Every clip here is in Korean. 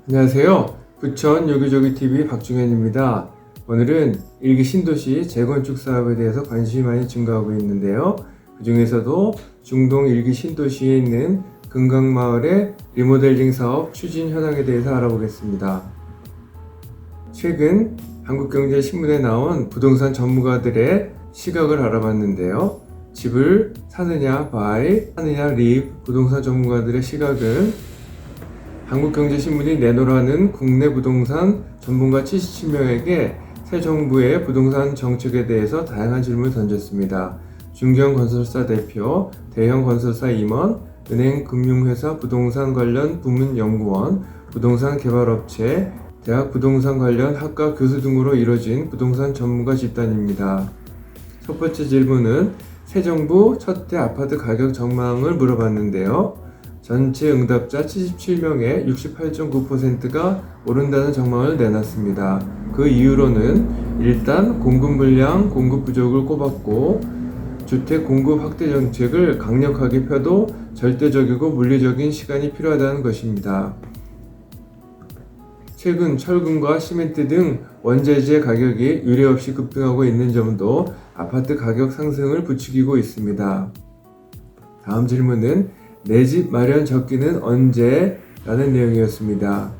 안녕하세요. 부천 여기저기TV 박중현입니다. 오늘은 일기 신도시 재건축 사업에 대해서 관심이 많이 증가하고 있는데요. 그 중에서도 중동 일기 신도시에 있는 금강마을의 리모델링 사업 추진 현황에 대해서 알아보겠습니다. 최근 한국경제신문에 나온 부동산 전문가들의 시각을 알아봤는데요. 집을 사느냐 사느냐 립 부동산 전문가들의 시각은 한국경제신문이 내놓으라는 국내 부동산 전문가 77명에게 새 정부의 부동산 정책에 대해서 다양한 질문을 던졌습니다. 중견건설사 대표, 대형건설사 임원, 은행 금융회사 부동산 관련 부문 연구원, 부동산 개발업체, 대학 부동산 관련 학과 교수 등으로 이뤄진 부동산 전문가 집단입니다. 첫 번째 질문은 새 정부 첫 대 아파트 가격 전망을 물어봤는데요. 전체 응답자 77명의 68.9%가 오른다는 전망을 내놨습니다. 그 이유로는 일단 공급 물량, 공급 부족을 꼽았고 주택 공급 확대 정책을 강력하게 펴도 절대적이고 물리적인 시간이 필요하다는 것입니다. 최근 철근과 시멘트 등 원자재 가격이 유례없이 급등하고 있는 점도 아파트 가격 상승을 부추기고 있습니다. 다음 질문은 내 집 마련 적기는 언제? 라는 내용이었습니다.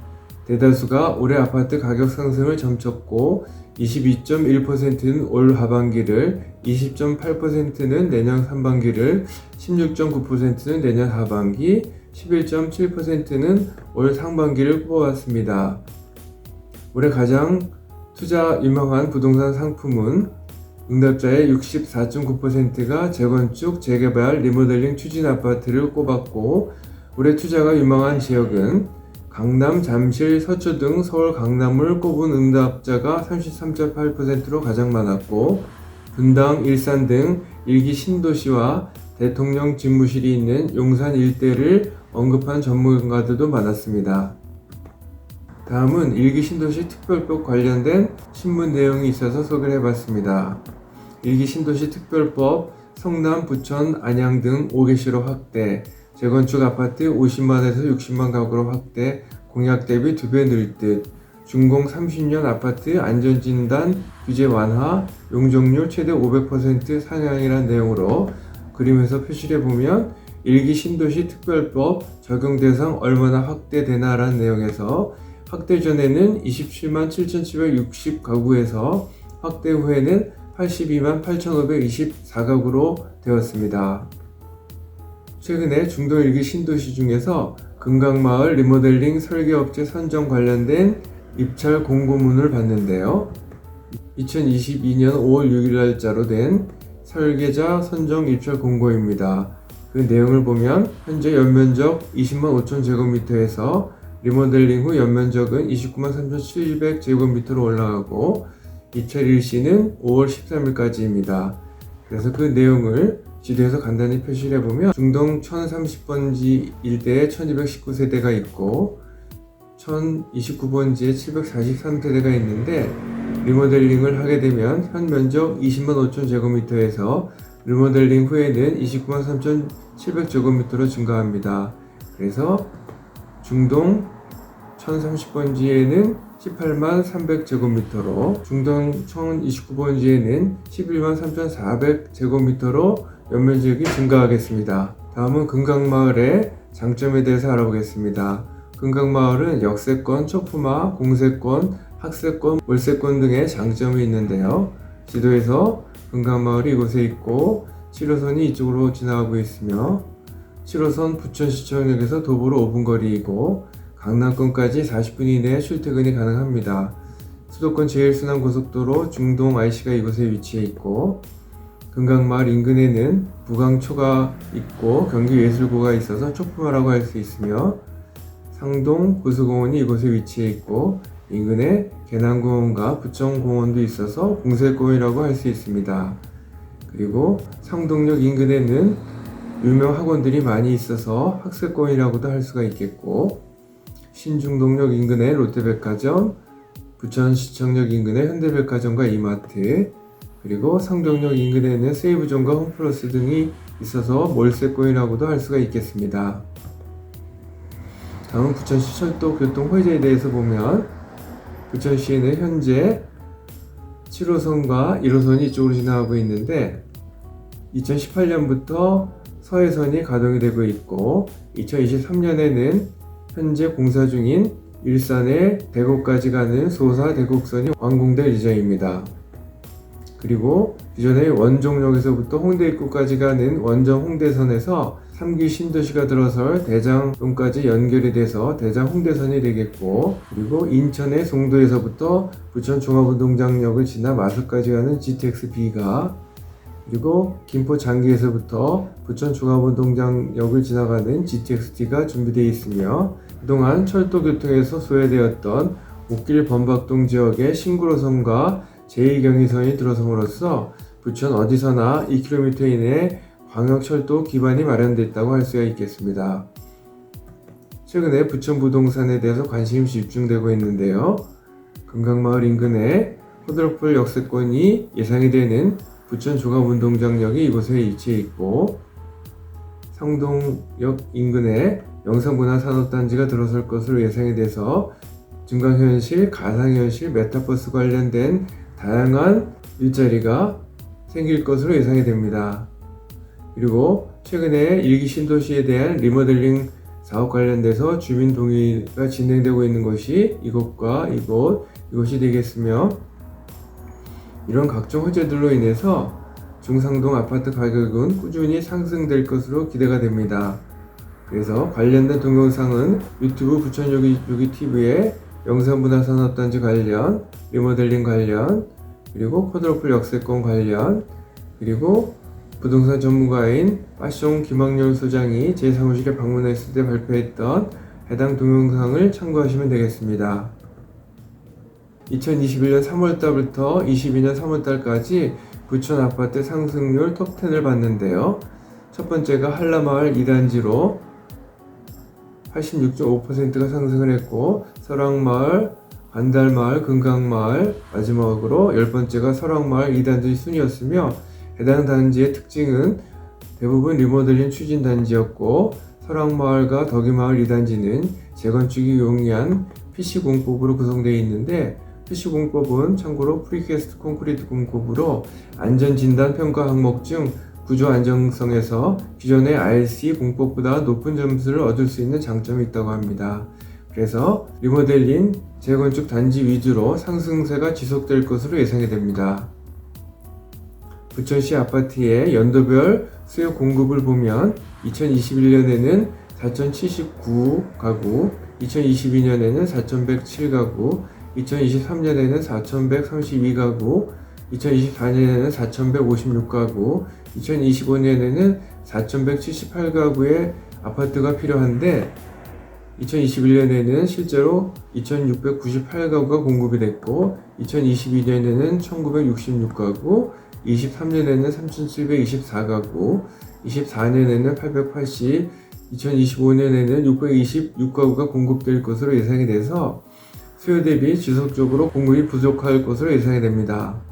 대다수가 올해 아파트 가격 상승을 점쳤고 22.1%는 올 하반기를, 20.8%는 내년 상반기를, 16.9%는 내년 하반기, 11.7%는 올 상반기를 꼽아왔습니다. 올해 가장 투자 유망한 부동산 상품은 응답자의 64.9%가 재건축, 재개발, 리모델링 추진 아파트를 꼽았고 올해 투자가 유망한 지역은 강남, 잠실, 서초 등 서울 강남을 꼽은 응답자가 33.8%로 가장 많았고 분당, 일산 등 일기 신도시와 대통령 집무실이 있는 용산 일대를 언급한 전문가들도 많았습니다. 다음은 일기 신도시 특별법 관련된 신문 내용이 있어서 소개를 해봤습니다. 일기 신도시 특별법 성남, 부천, 안양 등 5개시로 확대, 재건축 아파트 50만에서 60만 가구로 확대, 공약 대비 2배 늘 듯, 준공 30년 아파트 안전진단 규제 완화, 용적률 최대 500% 상향이라는 내용으로 그림에서 표시를 해보면 일기 신도시 특별법 적용 대상 얼마나 확대되나라는 내용에서 확대 전에는 27만 7,760 가구에서 확대 후에는 82만 8,524가구로 되었습니다. 최근에 중동 일기 신도시 중에서 금강마을 리모델링 설계업체 선정 관련된 입찰 공고문을 봤는데요. 2022년 5월 6일 날짜로 된 설계자 선정 입찰 공고입니다. 그 내용을 보면 현재 연면적 20만 5천 제곱미터에서 리모델링 후 연면적은 29만 3,700제곱미터로 올라가고 입찰 일시는 5월 13일까지입니다. 그래서 그 내용을 지도에서 간단히 표시를 해보면 중동 1030번지 일대에 1219세대가 있고 1029번지에 743세대가 있는데 리모델링을 하게 되면 현 면적 20만 5천 제곱미터에서 리모델링 후에는 29만 3,700제곱미터로 증가합니다. 그래서 중동 1030번지에는 18만 300제곱미터로 중동 1029번지에는 11만 3,400제곱미터로 연면적이 증가하겠습니다. 다음은 금강마을의 장점에 대해서 알아보겠습니다. 금강마을은 역세권, 초품화, 공세권, 학세권, 월세권 등의 장점이 있는데요. 지도에서 금강마을이 이곳에 있고 7호선이 이쪽으로 지나가고 있으며 7호선 부천시청역에서 도보로 5분 거리이고 강남권까지 40분 이내에 출퇴근이 가능합니다. 수도권 제일순환고속도로 중동 IC가 이곳에 위치해 있고 금강마을 인근에는 부강초가 있고 경기예술고가 있어서 초품화라고 할 수 있으며 상동 구수공원이 이곳에 위치해 있고 인근에 계남공원과 부천공원도 있어서 공세공원이라고 할 수 있습니다. 그리고 상동역 인근에는 유명 학원들이 많이 있어서 학세공원이라고도 할 수가 있겠고 신중동역 인근의 롯데백화점, 부천시청역 인근의 현대백화점과 이마트, 그리고 상동역 인근에는 세이브존과 홈플러스 등이 있어서 몰세권이라고도 할 수가 있겠습니다. 다음은 부천시 철도 교통 호재에 대해서 보면 부천시에는 현재 7호선과 1호선이 이쪽으로 지나가고 있는데 2018년부터 서해선이 가동이 되고 있고 2023년에는 현재 공사 중인 일산에 대구까지 가는 소사 대곡선이 완공될 예정입니다. 그리고 기존의 원종역에서부터 홍대 입구까지 가는 원정 홍대선에서 3기 신도시가 들어설 대장동까지 연결이 돼서 대장 홍대선이 되겠고, 그리고 인천의 송도에서부터 부천 종합운동장역을 지나 마수까지 가는 GTX-B가, 그리고 김포 장기에서부터 부천 종합운동장역을 지나가는 GTX-D가 준비되어 있으며, 그동안 철도 교통에서 소외되었던 옥길 범박동 지역의 신구로선과 제2경의선이 들어섬으로써 부천 어디서나 2km 이내에 광역철도 기반이 마련됐다고 할 수가 있겠습니다. 최근에 부천 부동산에 대해서 관심이 집중되고 있는데요. 금강마을 인근에 호들풀 역세권이 예상이 되는 부천 종합운동장역이 이곳에 위치해 있고, 상동역 인근에 영상문화산업단지가 들어설 것으로 예상이 돼서 증강현실, 가상현실, 메타버스 관련된 다양한 일자리가 생길 것으로 예상이 됩니다. 그리고 최근에 일기 신도시에 대한 리모델링 사업 관련돼서 주민 동의가 진행되고 있는 것이 이곳과 이곳이 되겠으며, 이런 각종 호재들로 인해서 중상동 아파트 가격은 꾸준히 상승될 것으로 기대가 됩니다. 그래서 관련된 동영상은 유튜브 부천요기TV에 영상문화산업단지 관련, 리모델링 관련, 그리고 코드로플 역세권 관련, 그리고 부동산 전문가인 빠숑 김학렬 소장이 제 사무실에 방문했을 때 발표했던 해당 동영상을 참고하시면 되겠습니다. 2021년 3월달부터 22년 3월달까지 부천 아파트 상승률 톱10을 봤는데요. 첫 번째가 한라마을 2단지로 86.5%가 상승을 했고, 설악마을, 반달마을, 금강마을, 마지막으로 10번째가 설악마을 2단지 순이었으며, 해당 단지의 특징은 대부분 리모델링 추진 단지였고, 설악마을과 덕이마을 2단지는 재건축이 용이한 PC공법으로 구성되어 있는데, PC공법은 참고로 프리캐스트 콘크리트 공법으로 안전진단 평가 항목 중 구조 안정성에서 기존의 RC 공법보다 높은 점수를 얻을 수 있는 장점이 있다고 합니다. 그래서 리모델링, 재건축 단지 위주로 상승세가 지속될 것으로 예상이 됩니다. 부천시 아파트의 연도별 수요 공급을 보면 2021년에는 4,079가구, 2022년에는 4,107가구, 2023년에는 4,132가구, 2024년에는 4,156가구, 2025년에는 4,178가구의 아파트가 필요한데, 2021년에는 실제로 2,698가구가 공급이 됐고, 2022년에는 1,966가구, 23년에는 3,724가구, 24년에는 880, 2025년에는 626가구가 공급될 것으로 예상이 돼서 수요 대비 지속적으로 공급이 부족할 것으로 예상이 됩니다.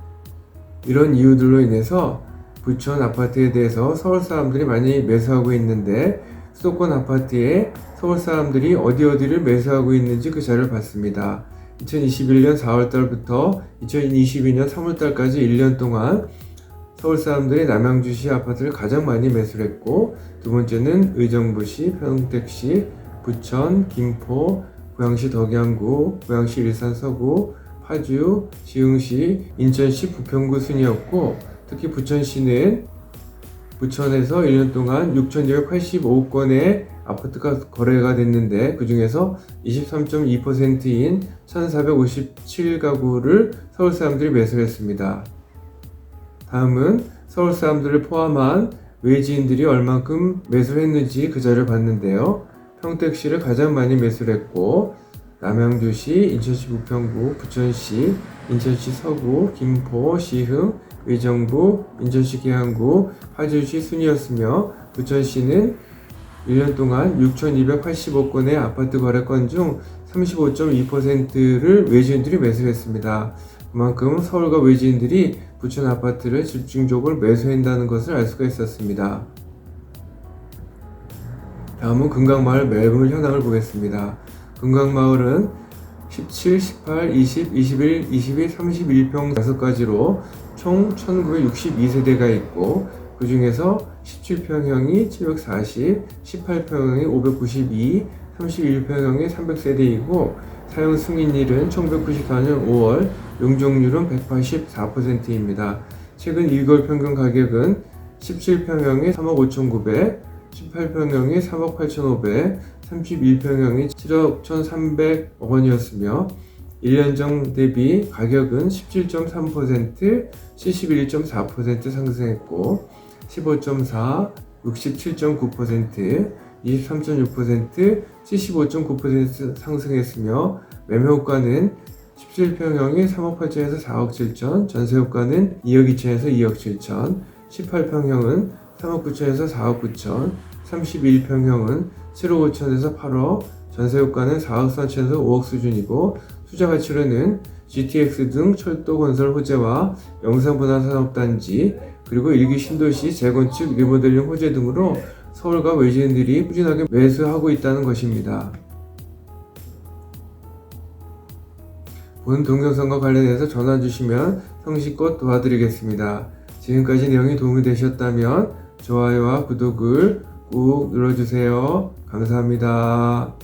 이런 이유들로 인해서 부천 아파트에 대해서 서울 사람들이 많이 매수하고 있는데, 수도권 아파트에 서울 사람들이 어디를 매수하고 있는지 그 자료를 봤습니다. 2021년 4월달부터 2022년 3월달까지 1년 동안 서울 사람들이 남양주시 아파트를 가장 많이 매수를 했고, 두 번째는 의정부시, 평택시, 부천, 김포, 고양시 덕양구, 고양시 일산 서구, 파주, 시흥시, 인천시 부평구 순이었고, 특히 부천시는 부천에서 1년 동안 6,285건의 아파트가 거래가 됐는데, 그 중에서 23.2%인 1,457가구를 서울 사람들이 매수를 했습니다. 다음은 서울 사람들을 포함한 외지인들이 얼만큼 매수를 했는지 그 자료를 봤는데요. 평택시를 가장 많이 매수를 했고, 남양주시, 인천시 부평구, 부천시, 인천시 서구, 김포, 시흥, 의정부, 인천시 계양구, 파주시 순이었으며, 부천시는 1년 동안 6,285건의 아파트 거래건 중 35.2%를 외지인들이 매수를 했습니다. 그만큼 서울과 외지인들이 부천 아파트를 집중적으로 매수한다는 것을 알 수가 있었습니다. 다음은 금강마을 매물 현황을 보겠습니다. 금강마을은 17, 18, 20, 21, 22, 31평 5가지로 총 1962세대가 있고 그 중에서 17평형이 740, 18평형이 592, 31평형이 300세대이고 사용 승인일은 1994년 5월, 용적률은 184%입니다. 최근 1개월 평균 가격은 17평형이 3억 5,900, 18평형이 3억 8,500, 31평형이 7억 1,300억 원이었으며 1년 전 대비 가격은 17.3%, 71.4% 상승했고 15.4, 67.9%, 23.6%, 75.9% 상승했으며 매매호가는 17평형이 3억 8천에서 4억 7천, 전세호가는 2억 2천에서 2억 7천, 18평형은 3억 9천에서 4억 9천, 31평형은 7억 5천에서 8억, 전세호가는 4억 4천에서 5억 수준이고 투자가치로는 GTX 등 철도건설 호재와 영상분할산업단지 그리고 일기 신도시 재건축 리모델링 호재 등으로 서울과 외지인들이 꾸준하게 매수하고 있다는 것입니다. 본 동영상과 관련해서 전화 주시면 성실껏 도와드리겠습니다. 지금까지 내용이 도움이 되셨다면 좋아요와 구독을 꾹 눌러주세요. 감사합니다.